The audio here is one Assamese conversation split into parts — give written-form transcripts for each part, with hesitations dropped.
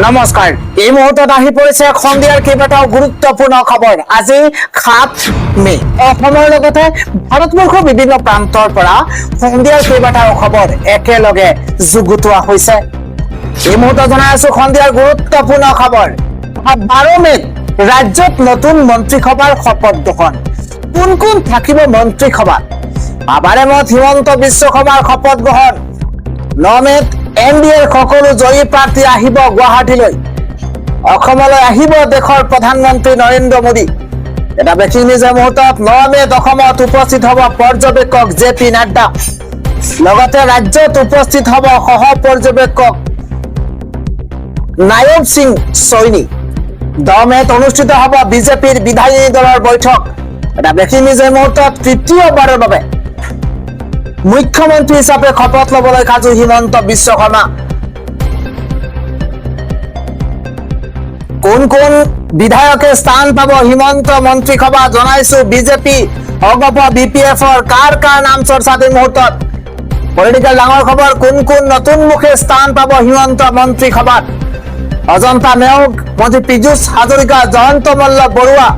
নমস্কাৰ এই মুহূৰ্তত আহি পৰিছে সন্ধিয়াৰ কেইবাটাও গুৰুত্বপূৰ্ণ খবৰ। আজি 7 মে অসমৰ লগতে ভাৰতবৰ্ষৰ বিভিন্ন প্ৰান্তৰ পৰা সন্ধিয়াৰ কেইবাটাও খবৰ একেলগে যুগুতোৱা হৈছে। এই মুহূৰ্তত জনাই আছো সন্ধিয়াৰ গুৰুত্বপূৰ্ণ খবৰ। 12 মেত ৰাজ্যত নতুন মন্ত্ৰীসভাৰ শপত গ্ৰহণ। কোন কোন থাকিব মন্ত্ৰীসভাত? বাবাৰে মত হিমন্ত বিশ্ব শৰ্মাৰ শপত গ্ৰহণ। 9 মেত এনডিএৰ সকলো জয়ী প্ৰাৰ্থী আহিব গুৱাহাটীলৈ। অসমলৈ আহিব দেশৰ প্ৰধানমন্ত্ৰী নৰেন্দ্ৰ মোদী। এটা ব্ৰেকিং নিউজৰ মুহূৰ্তত 9 মেত অসমত উপস্থিত হ'ব পৰ্যবেক্ষক জে.পি. নাড্ডা। লগতে ৰাজ্যত উপস্থিত হ'ব সহ পৰ্যবেক্ষক নায়ব সিং চৈনী। 10 মেত অনুষ্ঠিত হ'ব বিজেপিৰ বিধায়িনী দলৰ বৈঠক। এটা ব্ৰেকিং নিউজৰ মুহূৰ্তত তৃতীয়বাৰৰ বাবে মুখ্যমন্ত্ৰী হিচাপে শপত লবলৈ সাজু হিমন্ত বিশ্ব শৰ্মা। কোন কোন বিধায়কে স্থান পাব হিমন্ত মন্ত্ৰীসভা জনাইছো বিজেপি অগপ বিপিএফৰ কাৰ নাম চৰ্চাত এই মুহূৰ্তত। পলিটিকেল ডাঙৰ খবৰ, কোন কোন নতুন মুখে স্থান পাব হিমন্ত মন্ত্ৰীসভাত? অজন্তা নেওগ, মন্ত্ৰী পীযুষ হাজৰিকা, জয়ন্ত মল্ল বৰুৱা,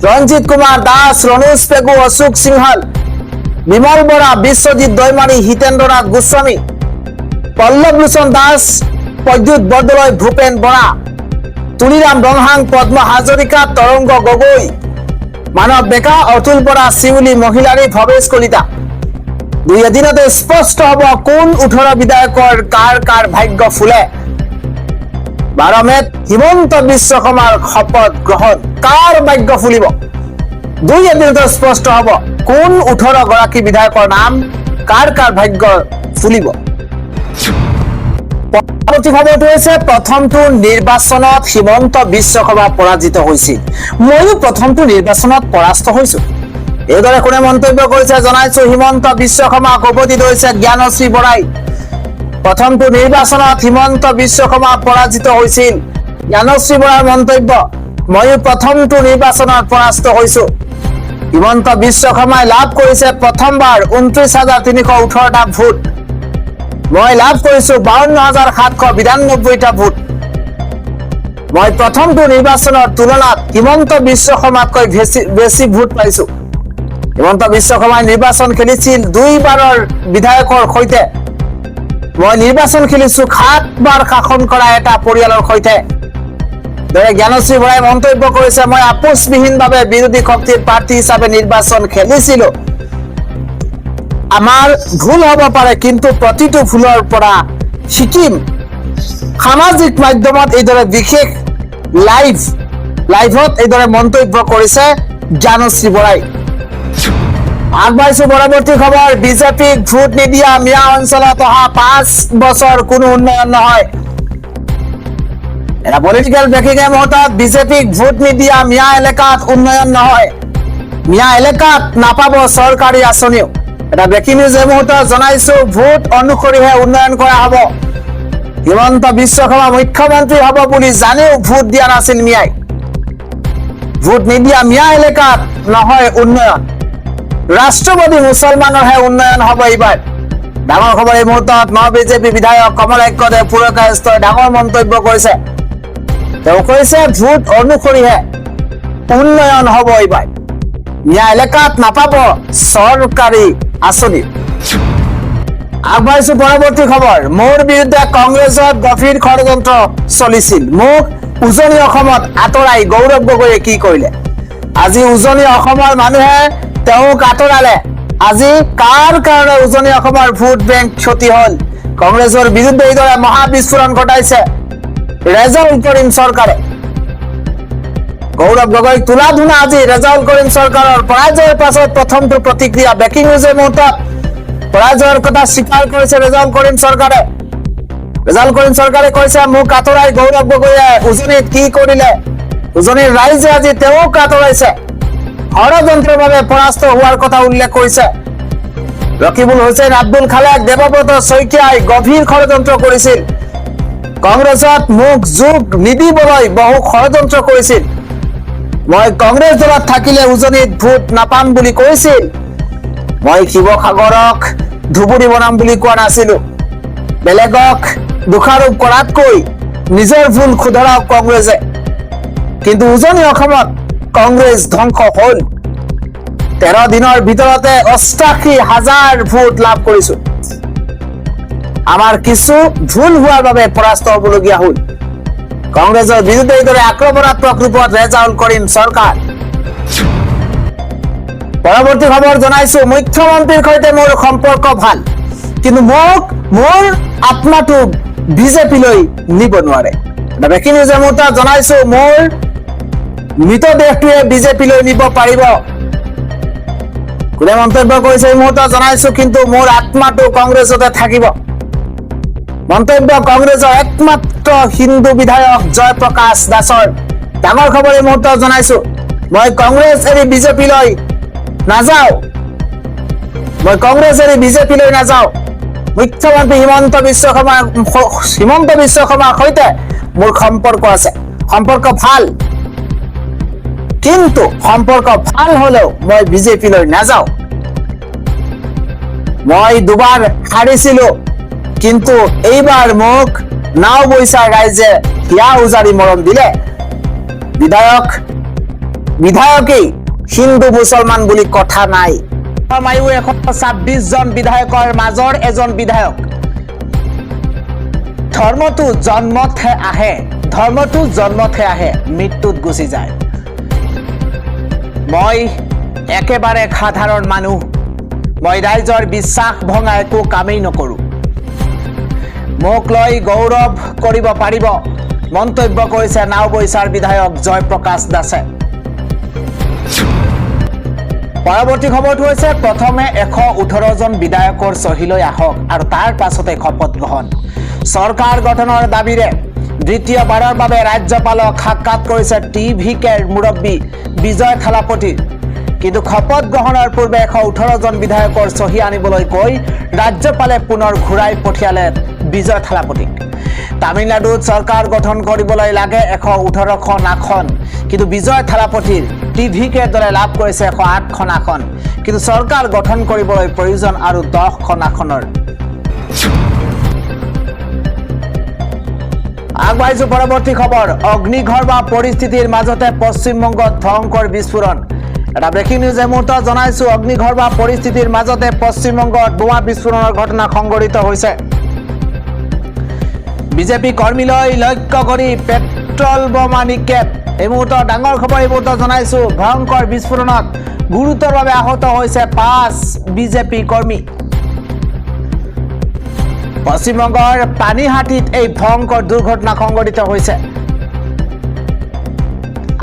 ৰঞ্জিত কুমাৰ দাস, ৰণোজ পেগু, অশোক সিংহল, বিমল বৰা, বিশ্বজিৎ দৈমাৰী, হিতেন্দ্ৰ নাথ গোস্বামী, পল্লৱ লোচন দাস, প্ৰদ্যুৎ বৰদলৈ, ভূপেন বৰা, তুলিৰাম ৰংহাং, পদ্ম হাজৰিকা, তৰংগ গগৈ, মানৱ ডেকা, অতুল বৰা, শিউলি মহিলাৰী, ভৱেশ কলিতা। 2 এদিনতে স্পষ্ট হ'ব কোন 18 বিধায়কৰ কাৰ ভাগ্য ফুলে। 12 মেত হিমন্ত বিশ্ব শৰ্মাৰ শপত গ্ৰহণ। কাৰ ভাগ্য ফুলিব? 2 এদিনতে স্পষ্ট হ'ব কোন 18 গৰাকী বিধায়কৰ নাম কাৰ ভাগ্য ফুলিব। পৰৱৰ্তী খবৰটো হৈছে প্ৰথমটো নিৰ্বাচনত হিমন্ত বিশ্ব শৰ্মা পৰাজিত হৈছিল। ময়ো প্ৰথমটো নিৰ্বাচনত পৰাস্ত হৈছো, এইদৰে কোনে মন্তব্য কৰিছে জনাইছো। হিমন্ত বিশ্ব শৰ্মাক উভতি ধৰিছে জ্ঞানশ্ৰী বৰাই। প্ৰথমটো নিৰ্বাচনত হিমন্ত বিশ্ব শৰ্মা পৰাজিত হৈছিল। জ্ঞানশ্ৰী বৰাৰ মন্তব্য, ময়ো প্ৰথমটো নিৰ্বাচনত পৰাস্ত হৈছো। হিমন্ত বিশ্ব শৰ্মাই লাভ কৰিছে প্ৰথমবাৰ 29,318টা ভোট। মই লাভ কৰিছো 52,792টা ভোট। মই প্ৰথমটো নিৰ্বাচনৰ তুলনাত হিমন্ত বিশ্ব শৰ্মাতকৈ বেছি ভোট পাইছো। হিমন্ত বিশ্ব শৰ্মাই নিৰ্বাচন খেলিছিল 2 বাৰৰ বিধায়কৰ সৈতে। মই নিৰ্বাচন খেলিছো 7 বাৰ শাসন কৰা এটা পৰিয়ালৰ সৈতে। জ্ঞানশ্ৰী বৰাই মন্তব্য কৰিছে, মই আপোচবিহীনভাৱে বিৰোধী শক্তিৰ প্ৰাৰ্থী হিচাপে নিৰ্বাচন খেলিছিলো। আমাৰ ভুল হ'ব পাৰে, কিন্তু প্ৰতিটো ভুলৰ পৰা শিকিম। সামাজিক মাধ্যমত এইদৰে বিশেষ লাইভত এইদৰে মন্তব্য কৰিছে জ্ঞানশ্ৰী বৰাই। আগবাঢ়িছো পৰৱৰ্তী খবৰ। বিজেপিক ভোট নিদিয়া মিয়া অঞ্চলত অহা 5 বছৰ কোনো উন্নয়ন নহয়। এটা পলিটিকেল ব্ৰেকিং মুহূৰ্তত বিজেপিক ভোট নিদিয়া মিয়া এলেকাত উন্নয়ন নহয়। মিয়া এলেকাত নাপাব চৰকাৰী আঁচনিও। এটা ব্ৰেকিং নিউজ এই মুহূৰ্তত জনাইছো, ভোট অনুসৰিহে উন্নয়ন কৰা হ'ব। হিমন্ত বিশ্ব শৰ্মা মুখ্যমন্ত্ৰী হ'ব বুলি জানিও ভোট দিয়া নাছিল মিয়াই। ভোট নিদিয়া মিয়া এলেকাত নহয় উন্নয়ন। ৰাষ্ট্ৰবাদী মুছলমানৰহে উন্নয়ন হ'ব এইবাৰ। ডাঙৰ খবৰ এই মুহূৰ্তত। বিজেপি বিধায়ক কমলাক্ষ পুৰকায়স্থই ডাঙৰ মন্তব্য কৰিছে। তেওঁ কৈছে ভোট অনুসৰিহে উন্নয়ন হ'ব এইবাৰ। মিয়া এলেকাত নাপাব চৰকাৰী আঁচনি। আগবাঢ়িছো পৰৱৰ্তী খবৰ। মোৰ বিৰুদ্ধে কংগ্ৰেছত গভীৰ ষড়যন্ত্ৰ চলিছিল। মোক উজনি অসমত আঁতৰাই গৌৰৱ গগৈয়ে কি কৰিলে? আজি উজনি অসমৰ মানুহে তেওঁক আঁতৰালে। আজি কাৰ কাৰণে উজনি অসমৰ ভোট বেংক ক্ষতি হল? কংগ্ৰেছৰ বিৰুদ্ধে এইদৰে মহাবিস্ফোৰণ ঘটাইছে ৰেজাউল কৰিম চৰকাৰে। গৌৰৱ গগৈক তোলা ধুনা আজি ৰেজাউল কৰিম চৰকাৰৰ পৰাজয়ৰ পাছত প্ৰথমটো প্ৰতিক্ৰিয়া। ব্ৰেকিং নিউজৰ মুহূৰ্তত পৰাজয়ৰ কথা স্বীকাৰ কৰিছে ৰেজাউল কৰিম চৰকাৰে। ৰেজাউল কৰিম চৰকাৰে কৈছে, মোক আঁতৰাই গৌৰৱ গগৈয়ে উজনিত কি কৰিলে? উজনিৰ ৰাইজে আজি তেওঁক আঁতৰাইছে। ষড়যন্ত্ৰৰ বাবে পৰাস্ত হোৱাৰ কথা উল্লেখ কৰিছে। ৰকিবুল হুছেইন, আব্দুল খালেক, দেৱব্ৰত শইকীয়াই গভীৰ ষড়যন্ত্ৰ কৰিছিল। কংগ্ৰেছত মোক যোগ নিদিবলৈ বহু ষড়যন্ত্ৰ কৰিছিল। মই কংগ্ৰেছ দলত থাকিলে উজনিত ভোট নাপাম বুলি কৈছিল। মই শিৱসাগৰক ধুবুৰী বনাম বুলি কোৱা নাছিলো। বেলেগক দোষাৰোপ কৰাতকৈ নিজৰ ভুল শুধৰাওক কংগ্ৰেছে। কিন্তু উজনি অসমত কংগ্ৰেছ ধ্বংস হল। 13 দিনৰ ভিতৰতে 88,000 ভোট লাভ কৰিছো। আমাৰ কিছু ভুল হোৱাৰ বাবে পৰাস্ত হবলগীয়া হল। কংগ্ৰেছৰ বিৰুদ্ধে এইদৰে আক্ৰমণাত্মক ৰূপত ৰেজাউল কৰিম চৰকাৰ। পৰৱৰ্তী খবৰ জনাইছো, মুখ্যমন্ত্ৰীৰ সৈতে মোৰ সম্পৰ্ক ভাল, কিন্তু মোক মোৰ আত্মাটো বিজেপিলৈ নিব নোৱাৰে। ব্ৰেকিং নিউজ মুহূৰ্তত জনাইছো, মোৰ মৃতদেহটোৱে বিজেপিলৈ নিব পাৰিব। কোনে মন্তব্য কৰিছে এই মুহূৰ্তত জনাইছো, কিন্তু মোৰ আত্মাটো কংগ্ৰেছতে থাকিব। মন্তব্য কংগ্ৰেছৰ একমাত্ৰ হিন্দু বিধায়ক জয়প্ৰকাশ দাসৰ। ডাঙৰ খবৰ এই মুহূৰ্তত জনাইছো, মই কংগ্ৰেছ এৰি বিজেপিলৈ নাযাওঁ। মই কংগ্ৰেছ এৰি বিজেপিলৈ নাযাওঁ। মুখ্যমন্ত্ৰী হিমন্ত বিশ্ব শৰ্মাৰ সৈতে মোৰ সম্পৰ্ক আছে, সম্পৰ্ক ভাল, কিন্তু সম্পৰ্ক ভাল হলেও মই বিজেপিলৈ নাযাওঁ। মই দুবাৰ হাৰিছিলো, কিন্তু এইবাৰ মোক নাওবৈচাৰ ৰাইজে হিয়া উজাৰি মৰম দিলে। বিধায়কেই হিন্দু মুছলমান বুলি কথা নাই। 126 জন বিধায়কৰ মাজৰ এজন বিধায়ক। ধৰ্মটো জন্মতহে আহে, মৃত্যুত গুচি যায়। মই একেবাৰে সাধাৰণ মানুহ, মই ৰাইজৰ বিশ্বাস ভঙা একো কামেই নকৰো। মোক লৈ গৌৰৱ কৰিব পাৰিব, মন্তব্য কৰিছে নাওবৈচাৰ বিধায়ক জয়প্ৰকাশ দাসে। পৰৱৰ্তী খবৰটো হৈছে, প্ৰথমে 118 জন বিধায়কৰ চহীলৈ আহক আৰু তাৰ পাছতে শপত গ্ৰহণ। চৰকাৰ গঠনৰ দাবীৰে দ্বিতীয়বাৰৰ বাবে ৰাজ্যপালক সাক্ষাৎ কৰিছে টিভিকেৰ মুৰব্বী বিজয় থালাপতি। কিন্তু শপত গ্ৰহণৰ পূৰ্বে 118 জন বিধায়কৰ চহী আনিবলৈ কৈ ৰাজ্যপালে পুনৰ ঘূৰাই পঠিয়ালে বিজয় থালাপতিক। তামিলনাডুত চৰকাৰ গঠন কৰিবলৈ লাগে 118খন আসন, কিন্তু বিজয় থালাপতিৰ টিভিকেৰ দলে লাভ কৰিছে 108খন আসন। কিন্তু চৰকাৰ গঠন কৰিবলৈ প্ৰয়োজন আৰু 10খন আসনৰ। আগবাঢ়িছো পৰৱৰ্তী খবৰ, অগ্নিঘৰ বা পৰিস্থিতিৰ মাজতে পশ্চিমবংগত ভয়ংকৰ বিস্ফোৰণ। এটা ব্ৰেকিং নিউজ এই মুহূৰ্তত জনাইছো, অগ্নিঘৰ বা পৰিস্থিতিৰ মাজতে পশ্চিমবংগত বোমা বিস্ফোৰণৰ ঘটনা সংঘটিত হৈছে। বিজেপি কৰ্মীলৈ লক্ষ্য কৰি পেট্ৰল বোমা নিক্ষেপ। এই মুহূৰ্তত ডাঙৰ খবৰ এই মুহূৰ্তত জনাইছো, ভয়ংকৰ বিস্ফোৰণত গুৰুতৰভাৱে আহত হৈছে 5 বিজেপি কৰ্মী। পশ্চিমবংগৰ পানীহাটিত এই ভয়ংকৰ দুৰ্ঘটনা সংঘটিত হৈছে।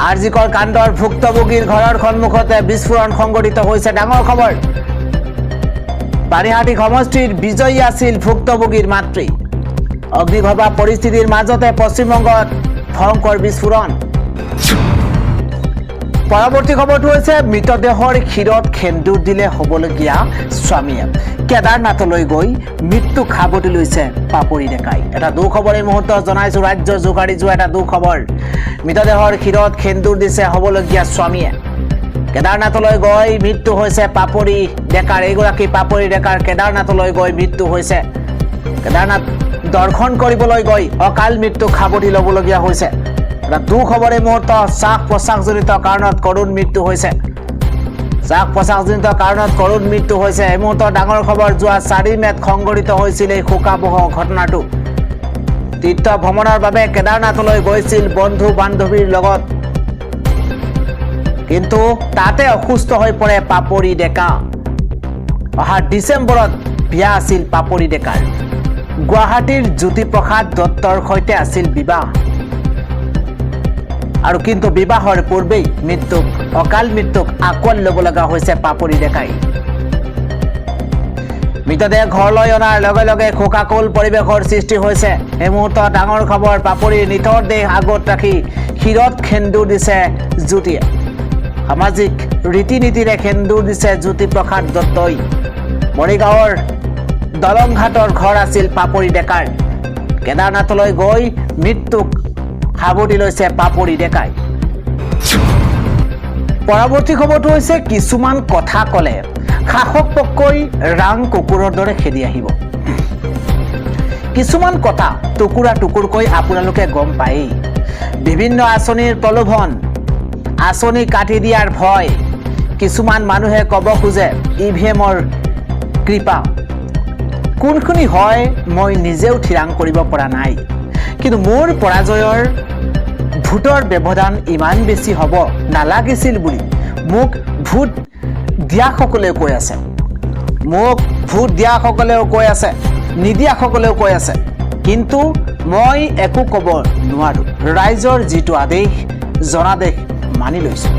আৰজিকৰ কাণ্ডৰ ভুক্তভোগীৰ ঘৰৰ সন্মুখতে বিস্ফোৰণ সংঘটিত হৈছে। ডাঙৰ খবৰ, পানীহাটি সমষ্টিৰ বিজয়ী আছিল ভুক্তভোগীৰ মাতৃ। অগ্নিঘৰ বা পৰিস্থিতিৰ মাজতে পশ্চিমবংগত ভয়ংকৰ বিস্ফোৰণ। পৰৱৰ্তী খবৰটো হৈছে, মৃতদেহৰ শিৰত সেন্দুৰ দিলে হ'বলগীয়া স্বামীয়ে। কেদাৰনাথলৈ গৈ মৃত্যু সাবটি লৈছে পাপৰি ডেকাই। এটা দুখবৰ এই মুহূৰ্তত জনাইছো, ৰাজ্য জোকাৰি যোৱা এটা দুখবৰ। মৃতদেহৰ শিৰত সেন্দুৰ দিছে হ'বলগীয়া স্বামীয়ে। কেদাৰনাথলৈ গৈ মৃত্যু হৈছে পাপৰি ডেকাৰ। এইগৰাকী পাপৰি ডেকাৰ কেদাৰনাথলৈ গৈ মৃত্যু হৈছে। কেদাৰনাথ দৰ্শন কৰিবলৈ গৈ অকাল মৃত্যু সাবটি ল'বলগীয়া হৈছে। এটা দুখবৰ এই মুহূৰ্তত, শ্বাস প্ৰশ্বাসজনিত কাৰণত কৰুণ মৃত্যু হৈছে। শ্বাস প্ৰশ্বাসজনিত কাৰণত কৰুণ মৃত্যু হৈছে। এই মুহূৰ্তত ডাঙৰ খবৰ, যোৱা 4 মে'ত সংঘটিত হৈছিল এই শোকাবহ ঘটনাটো। তীৰ্থ ভ্ৰমণৰ বাবে কেদাৰনাথলৈ গৈছিল বন্ধু বান্ধৱীৰ লগত, কিন্তু তাতে অসুস্থ হৈ পৰে পাপৰি ডেকা। অহা ডিচেম্বৰত বিয়া আছিল পাপৰি ডেকাৰ। গুৱাহাটীৰ জ্যোতিপ্ৰসাদ দত্তৰ সৈতে আছিল বিবাহ, আৰু কিন্তু বিবাহৰ পূৰ্বেই অকাল মৃত্যুক আঁকোৱালি ল'ব লগা হৈছে পাপৰি ডেকাই। মৃতদেহ ঘৰলৈ অনাৰ লগে লগে শোকাকুল পৰিৱেশৰ সৃষ্টি হৈছে। এই মুহূৰ্তত ডাঙৰ খবৰ, পাপৰিৰ নিথৰ দেহ আগত ৰাখি শিৰত সেন্দুৰ দিছে জ্যোতিয়ে। সামাজিক ৰীতি নীতিৰে সেন্দুৰ দিছে জ্যোতিপ্ৰসাদ দত্তই। মৰিগাঁৱৰ দলংঘাটৰ ঘৰ আছিল পাপৰি ডেকাৰ। কেদাৰনাথলৈ গৈ মৃত্যুক সাবটি লৈছে পাপৰি ডেকাই। পৰৱৰ্তী খবৰটো হৈছে, কিছুমান কথা ক'লে শাসক পক্ষই ৰাং কুকুৰৰ দৰে খেদি আহিব। কিছুমান কথা টুকুৰা টুকুৰকৈ আপোনালোকে গম পায়েই। বিভিন্ন আঁচনিৰ প্ৰলোভন, আঁচনি কাটি দিয়াৰ ভয়, কিছুমান মানুহে ক'ব খোজে ইভিএমৰ কৃপা। কোনখিনি হয় মই নিজেও থিৰাং কৰিব পৰা নাই। কিন্তু মোৰ পৰাজয়ৰ ভোটৰ ব্যৱধান ইমান বেছি হ'ব নালাগিছিল বুলি মোক ভোট দিয়াসকলেও কৈ আছে। মোক ভোট দিয়াসকলেও কৈ আছে, নিদিয়াসকলেও কৈ আছে। কিন্তু মই একো ক'ব নোৱাৰোঁ। ৰাইজৰ যিটো আদেশ জনাদেশ মানি লৈছোঁ।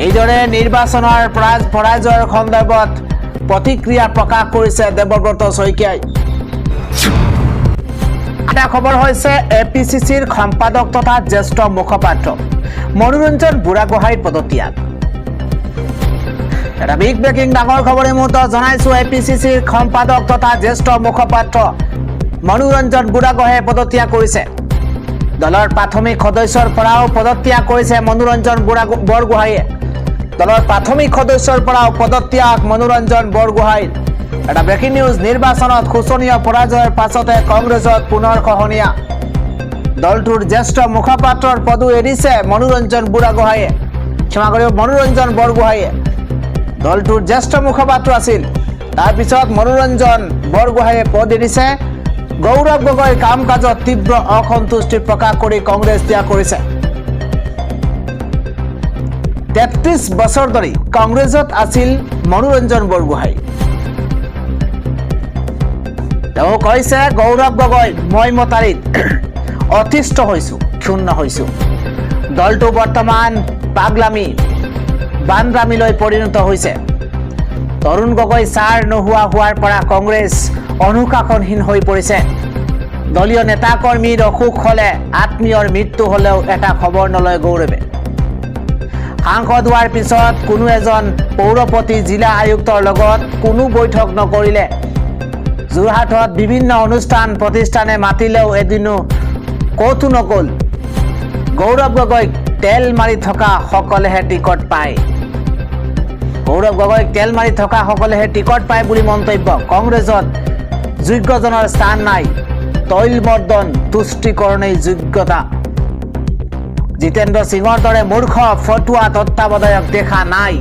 এইদৰে নিৰ্বাচনৰ পৰাজয়ৰ সন্দৰ্ভত প্ৰতিক্ৰিয়া প্ৰকাশ কৰিছে দেৱব্ৰত শইকীয়াই। এটা খবৰ হৈছে APCCৰ সম্পাদক তথা জ্যেষ্ঠ মুখপাত্ৰ মনোৰঞ্জন বুঢ়াগোহাঁইৰ পদত্যাগ। এটা বিগ ব্ৰেকিং ডাঙৰ খবৰ এই মুহূৰ্তত জনাইছোঁ। APCCৰ সম্পাদক তথা জ্যেষ্ঠ মুখপাত্ৰ মনোৰঞ্জন বুঢ়াগোহাঁইয়ে পদত্যাগ কৰিছে। দলৰ প্ৰাথমিক সদস্যৰ পৰাও পদত্যাগ কৰিছে মনোৰঞ্জন বৰগোহাঁইয়ে। দলৰ প্ৰাথমিক সদস্যৰ পৰাও পদত্যাগ মনোৰঞ্জন বৰগোহাঁইৰ। এটা ব্ৰেকিং নিউজ। নিৰ্বাচনত শোচনীয় পৰাজয়ৰ পাছতে কংগ্ৰেছত পুনৰ খহনীয়া। দলটোৰ জ্যেষ্ঠ মুখপাত্ৰৰ পদো এৰিছে মনোৰঞ্জন বুঢ়াগোহাঁইয়ে। ক্ষমা কৰিব, মনোৰঞ্জন বৰগোহাঁইয়ে দলটোৰ জ্যেষ্ঠ মুখপাত্ৰ আছিল। তাৰপিছত মনোৰঞ্জন বৰগোহাঁইয়ে পদ এৰিছে। গৌৰৱ গগৈৰ কাম কাজত তীব্ৰ অসন্তুষ্টি প্ৰকাশ কৰি কংগ্ৰেছ ত্যাগ কৰিছে। 33 বছৰ ধৰি কংগ্ৰেছত আছিল মনোৰঞ্জন বৰগোহাঁই। তেওঁ কৈছে গৌৰৱ গগৈ মই মতাৰিত অতিষ্ঠ হৈছোঁ, ক্ষুণ্ণ হৈছোঁ। দলটো বৰ্তমান পাগলামী বানৰামীলৈ পৰিণত হৈছে। তৰুণ গগৈ ছাৰ নোহোৱা হোৱাৰ পৰা কংগ্ৰেছ অনুশাসনহীন হৈ পৰিছে। দলীয় নেতা কৰ্মীৰ অসুখ হ'লে, আত্মীয়ৰ মৃত্যু হ'লেও এটা খবৰ নলয় গৌৰৱে। সাংসদ হোৱাৰ পিছত কোনো এজন পৌৰপতি জিলা আয়ুক্তৰ লগত কোনো বৈঠক নকৰিলে। যোৰহাটত বিভিন্ন অনুষ্ঠান প্ৰতিষ্ঠানে মাতিলেও এদিনো ক'তো নগ'ল। গৌৰৱ গগৈক তেল মাৰি থকা সকলেহে টিকট পায়। গৌৰৱ গগৈক তেল মাৰি থকা সকলেহে টিকট পায় বুলি মন্তব্য। কংগ্ৰেছত যোগ্যজনৰ স্থান নাই। তৈল মৰ্দন তুষ্টিকৰণেই যোগ্যতা। জিতেন্দ্ৰ সিঙৰ দৰে মূৰ্খ ফটুৱা তত্ত্বাৱধায়ক দেখা নাই।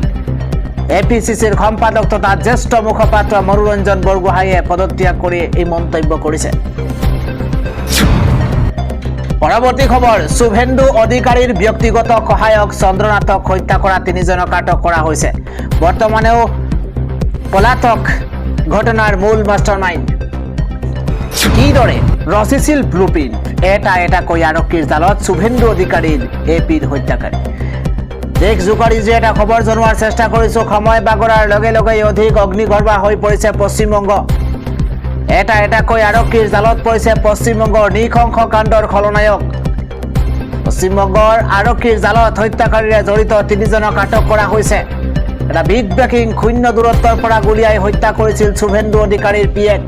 APCCৰ সম্পাদক তথা জ্যেষ্ঠ মুখপাত্ৰ মনোৰঞ্জন বৰগোহাঁইয়ে পদত্যাগ কৰি এই মন্তব্য কৰিছে। পৰৱৰ্তী খবৰ। শুভেন্দু অধিকাৰীৰ ব্যক্তিগত সহায়ক চন্দ্ৰনাথক হত্যা কৰা 3জনক আটক কৰা হৈছে। বৰ্তমানেও পলাতক ঘটনাৰ মূল মাষ্টাৰমাইণ্ড। কিদৰে ৰচিছিল ব্লুপ্ৰিণ্ট? এটা এটাকৈ আৰক্ষীৰ জালত শুভেন্দু অধিকাৰীৰ APৰ হত্যাকাৰী। দেশ জোকাৰি যে এটা খবৰ জনোৱাৰ চেষ্টা কৰিছোঁ। সময় বাগৰাৰ লগে লগে অধিক অগ্নিগৰ্ভা হৈ পৰিছে পশ্চিমবংগ। এটা এটাকৈ আৰক্ষীৰ জালত পৰিছে পশ্চিমবংগৰ নৃশংস কাণ্ডৰ খলনায়ক। পশ্চিমবংগৰ আৰক্ষীৰ জালত হত্যাকাৰীৰে জড়িত 3জনক আটক কৰা হৈছে। এটা বিগ ব্ৰেকিং। শূন্য দূৰত্বৰ পৰা গুলীয়াই হত্যা কৰিছিল শুভেন্দু অধিকাৰীৰ পিয়েক।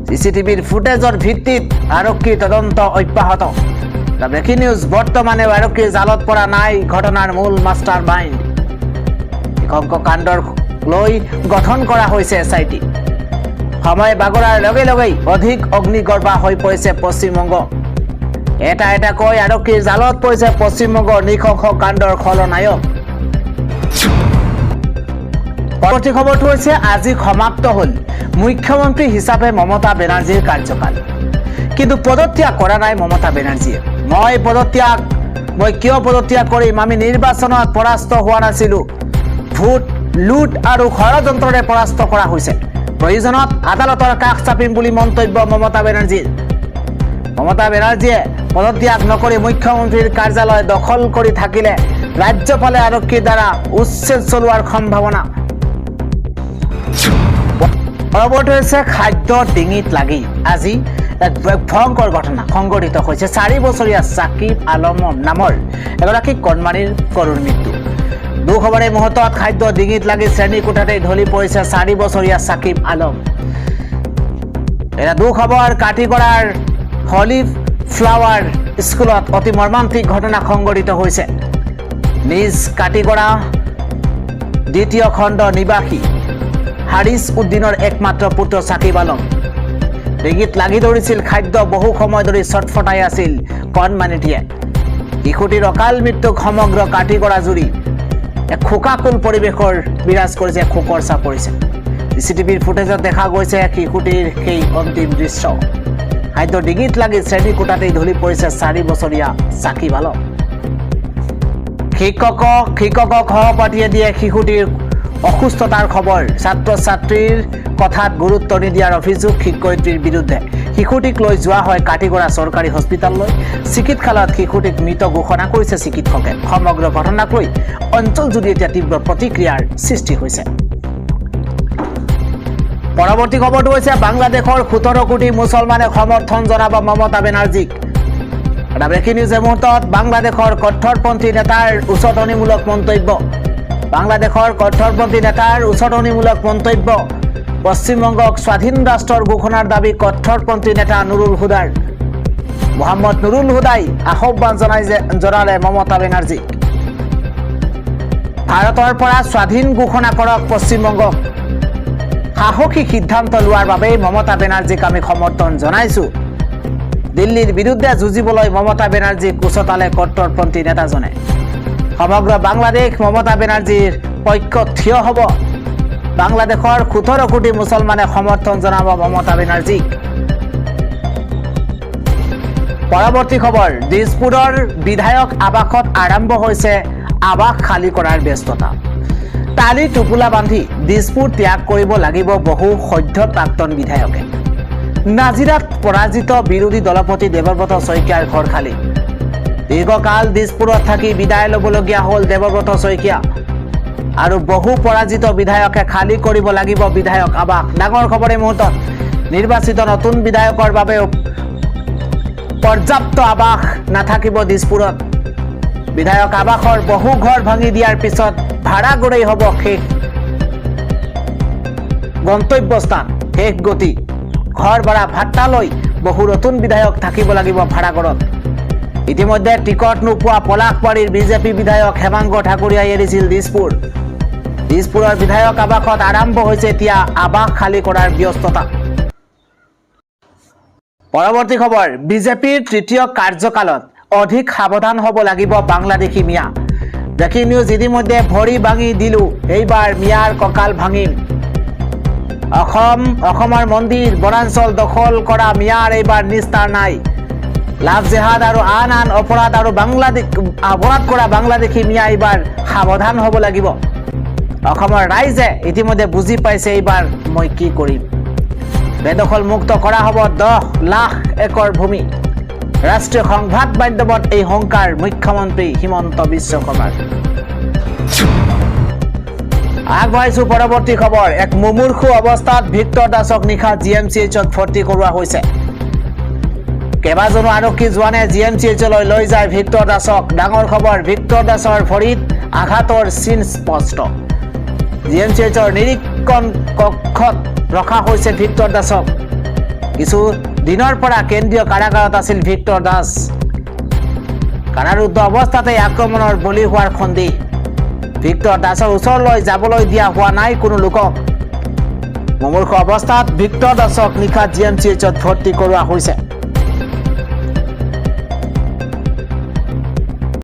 CCTVৰ ফুটেজৰ ভিত্তিত আৰক্ষীৰ তদন্ত অব্যাহত। এটা ব্ৰেকিং নিউজ। বৰ্তমানেও আৰক্ষীৰ জালত পৰা নাই ঘটনাৰ মূল মাষ্টাৰ মাইণ্ড। নৃশংস কাণ্ডৰ লৈ গঠন কৰা হৈছে SIT। সময় বাগৰাৰ লগে লগেই অধিক অগ্নিগৰ্ভা হৈ পৰিছে পশ্চিমবংগ। এটা এটাকৈ আৰক্ষীৰ জালত পৰিছে পশ্চিমবংগৰ নৃশংস কাণ্ডৰ খলনায়ক। পৰৱৰ্তী খবৰটো হৈছে আজি সমাপ্ত হ'ল মুখ্যমন্ত্ৰী হিচাপে মমতা বেনাৰ্জীৰ কাৰ্যকাল। কিন্তু পদত্যাগ কৰা নাই মমতা বেনাৰ্জীয়ে। মই কিয় পদত্যাগ কৰিম? আমি নিৰ্বাচনত পৰাস্ত হোৱা নাছিলোঁ। ভোট লুট আৰু ষড়যন্ত্ৰৰে পৰাস্ত কৰা হৈছে। প্ৰয়োজনত আদালতৰ কাষ চাপিম বুলি মন্তব্য মমতা বেনাৰ্জীৰ। মমতা বেনাৰ্জীয়ে পদত্যাগ নকৰি মুখ্যমন্ত্ৰীৰ কাৰ্যালয় দখল কৰি থাকিলে ৰাজ্যপালে আৰক্ষীৰ দ্বাৰা উচ্ছেদ চলোৱাৰ সম্ভাৱনা। পৰৱৰ্তী হৈছে খাদ্য ডিঙিত লাগি আজি এক ভয়ংকৰ ঘটনা সংঘটিত হৈছে। 4 বছৰীয়া সাকিব আলম নামৰ এগৰাকী কণমানিৰ কৰুণ মৃত্যু। দুখবৰে মুহূৰ্তত খাদ্য ডিঙিত লাগি শ্ৰেণীকোঠাতেই ঢলি পৰিছে 4 বছৰীয়া সাকিব আলম। এটা দুখবৰ কাটিগড়াৰ হলি ফ্লাৱাৰ স্কুলত অতি মৰ্মান্তিক ঘটনা সংঘটিত হৈছে। নিজ কাটিগড়া 2য় খণ্ড নিবাসী হাৰিছ উদ্দিনৰ একমাত্ৰ পুত্ৰ সাকিব আলম। ডিঙিত লাগি ধৰিছিল খাদ্য, বহু সময় ধৰি ছটফটাই আছিল কণমানিটিয়ে। শিশুটিৰ অকাল মৃত্যুক সমগ্ৰ কাটিগড়া জুৰি এক শোকাকুল পৰিৱেশৰ বিৰাজ কৰিছে, শোকৰ চাপ পৰিছে। চিচিটিভিৰ ফুটেজত দেখা গৈছে শিশুটিৰ সেই অন্তিম দৃশ্য। খাদ্য ডিঙিত লাগি শ্ৰেণী কোঠাতেই ঢলি পৰিছে 4 বছৰীয়া সাকিব আলম। শিক্ষকক সহপাঠীয়ে দিয়ে শিশুটিৰ অসুস্থতাৰ খবৰ। ছাত্ৰ ছাত্ৰীৰ কথাত গুৰুত্ব নিদিয়াৰ অভিযোগ শিক্ষয়িত্ৰীৰ বিৰুদ্ধে। শিশুটিক লৈ যোৱা হয় কাটিগড়া চৰকাৰী হস্পিতাললৈ। চিকিৎসালয়ত শিশুটিক মৃত ঘোষণা কৰিছে চিকিৎসকে। সমগ্ৰ ঘটনাক লৈ অঞ্চলজুৰি এতিয়া তীব্ৰ প্ৰতিক্ৰিয়াৰ সৃষ্টি হৈছে। পৰৱৰ্তী খবৰটো হৈছে বাংলাদেশৰ 17 কোটি মুছলমানে সমৰ্থন জনাব মমতা বেনাৰ্জীক। এটা ব্ৰেকিং নিউজ এই মুহূৰ্তত। বাংলাদেশৰ কট্টৰপন্থী নেতাৰ উচতনিমূলক মন্তব্য। বাংলাদেশৰ কট্টৰপন্থী নেতাৰ উচতনিমূলক মন্তব্য। পশ্চিমবংগক স্বাধীন ৰাষ্ট্ৰৰ ঘোষণাৰ দাবী কট্টৰপন্থী নেতা নুৰুল হুদাৰ। মোহাম্মদ নুৰুল হুদাই আহ্বান জনালে মমতা বেনাৰ্জীক। ভাৰতৰ পৰা স্বাধীন ঘোষণা কৰক পশ্চিমবংগক। সাহসী সিদ্ধান্ত লোৱাৰ বাবে মমতা বেনাৰ্জীক আমি সমৰ্থন জনাইছো। দিল্লীৰ বিৰুদ্ধে যুঁজিবলৈ মমতা বেনাৰ্জীক উচতালে কট্টৰপন্থী নেতাজনে। সমগ্ৰ বাংলাদেশ মমতা বেনাৰ্জীৰ পক্ষত থিয় হ'ব। বাংলাদেশৰ 17 কোটি মুছলমানে সমৰ্থন জনাব মমতা বেনাৰ্জীক। পৰৱৰ্তী খবৰ। দিছপুৰৰ বিধায়ক আৱাসত আৰম্ভ হৈছে আৱাস খালী কৰাৰ ব্যস্ততা। টালি টোপোলা বান্ধি দিছপুৰ ত্যাগ কৰিব লাগিব বহু সদ্য প্ৰাক্তন বিধায়কে। নাজিৰাত পৰাজিত বিৰোধী দলপতি দেৱব্ৰত শইকীয়াৰ ঘৰ খালী। দীৰ্ঘকাল দিছপুৰত থাকি বিদায় ল'বলগীয়া হ'ল দেৱব্ৰত শইকীয়া। আৰু বহু পৰাজিত বিধায়কে খালী কৰিব লাগিব বিধায়ক আৱাস। ডাঙৰ খবৰ এই মুহূৰ্তত। নিৰ্বাচিত নতুন বিধায়কৰ বাবেও পৰ্যাপ্ত আৱাস নাথাকিব দিছপুৰত। বিধায়ক আৱাসৰ বহু ঘৰ ভাঙি দিয়াৰ পিছত ভাড়াগড়েই হ'ব শেষ গন্তব্যস্থান, শেষ গতি। ঘৰ ভাড়া ভাট্টা লৈ বহু নতুন বিধায়ক থাকিব লাগিব ভাড়াগড়ত। ইতিমধ্যে টিকট নোপোৱা পলাশবাৰীৰ বিজেপি বিধায়ক হেমাংগ ঠাকুৰীয়াই এৰিছিল দিছপুৰ। দিছপুৰৰ বিধায়ক আৱাসত আৰম্ভ হৈছে এতিয়া আৱাস খালী কৰাৰ ব্যস্ততা। পৰৱৰ্তী খবৰ। বিজেপিৰ তৃতীয় কাৰ্যকালত অধিক সাৱধান হ'ব লাগিব বাংলাদেশী মিয়া। Breaking news. ইতিমধ্যে ভৰি ভাঙি দিলো, এইবাৰ মিয়াৰ কঁকাল ভাঙিম। অসমৰ মন্দিৰ বনাঞ্চল দখল কৰা মিয়াৰ এইবাৰ নিস্তাৰ নাই। লাভ জেহাদ আৰু আন অপৰাধ আৰু অপৰাধ কৰা বাংলাদেশী মিয়া এইবাৰ সাৱধান হ'ব লাগিব। অসমৰ ৰাইজে ইতিমধ্যে বুজি পাইছে এইবাৰ মই কি কৰিম। বেদখল মুক্ত কৰা হ'ব 10 লাখ একৰ ভূমি। ৰাষ্ট্ৰীয় সংবাদ মাধ্যমত এই সংকাৰ মুখ্যমন্ত্ৰী হিমন্ত বিশ্ব শৰ্মাৰ। আগবাঢ়িছো পৰৱৰ্তী খবৰ। এক মুমূৰ্ষু অৱস্থাত ভিক্টৰ দাসক নিশা GMCHত ভৰ্তি কৰোৱা হৈছে। কেইবাজনো আৰক্ষী জোৱানে GMCHলৈ লৈ যায় ভিক্টৰ দাসক। ডাঙৰ খবৰ। ভিক্টৰ দাসৰ ভৰিত আঘাতৰ চিন স্পষ্ট। GMCHৰ নিৰীক্ষণ কক্ষত ৰখা হৈছে ভিক্টৰ দাসক। কিছু দিনৰ পৰা কেন্দ্ৰীয় কাৰাগাৰত আছিল ভিক্টৰ দাস। কাৰাৰুদ্ধ অৱস্থাতে আক্ৰমণৰ বলি হোৱাৰ সন্দেহ। ভিক্টৰ দাসৰ ওচৰলৈ যাবলৈ দিয়া হোৱা নাই কোনো লোকক। মুমূৰ্ষু অৱস্থাত ভিক্টৰ দাসক নিশা GMCHত ভৰ্তি কৰোৱা হৈছে।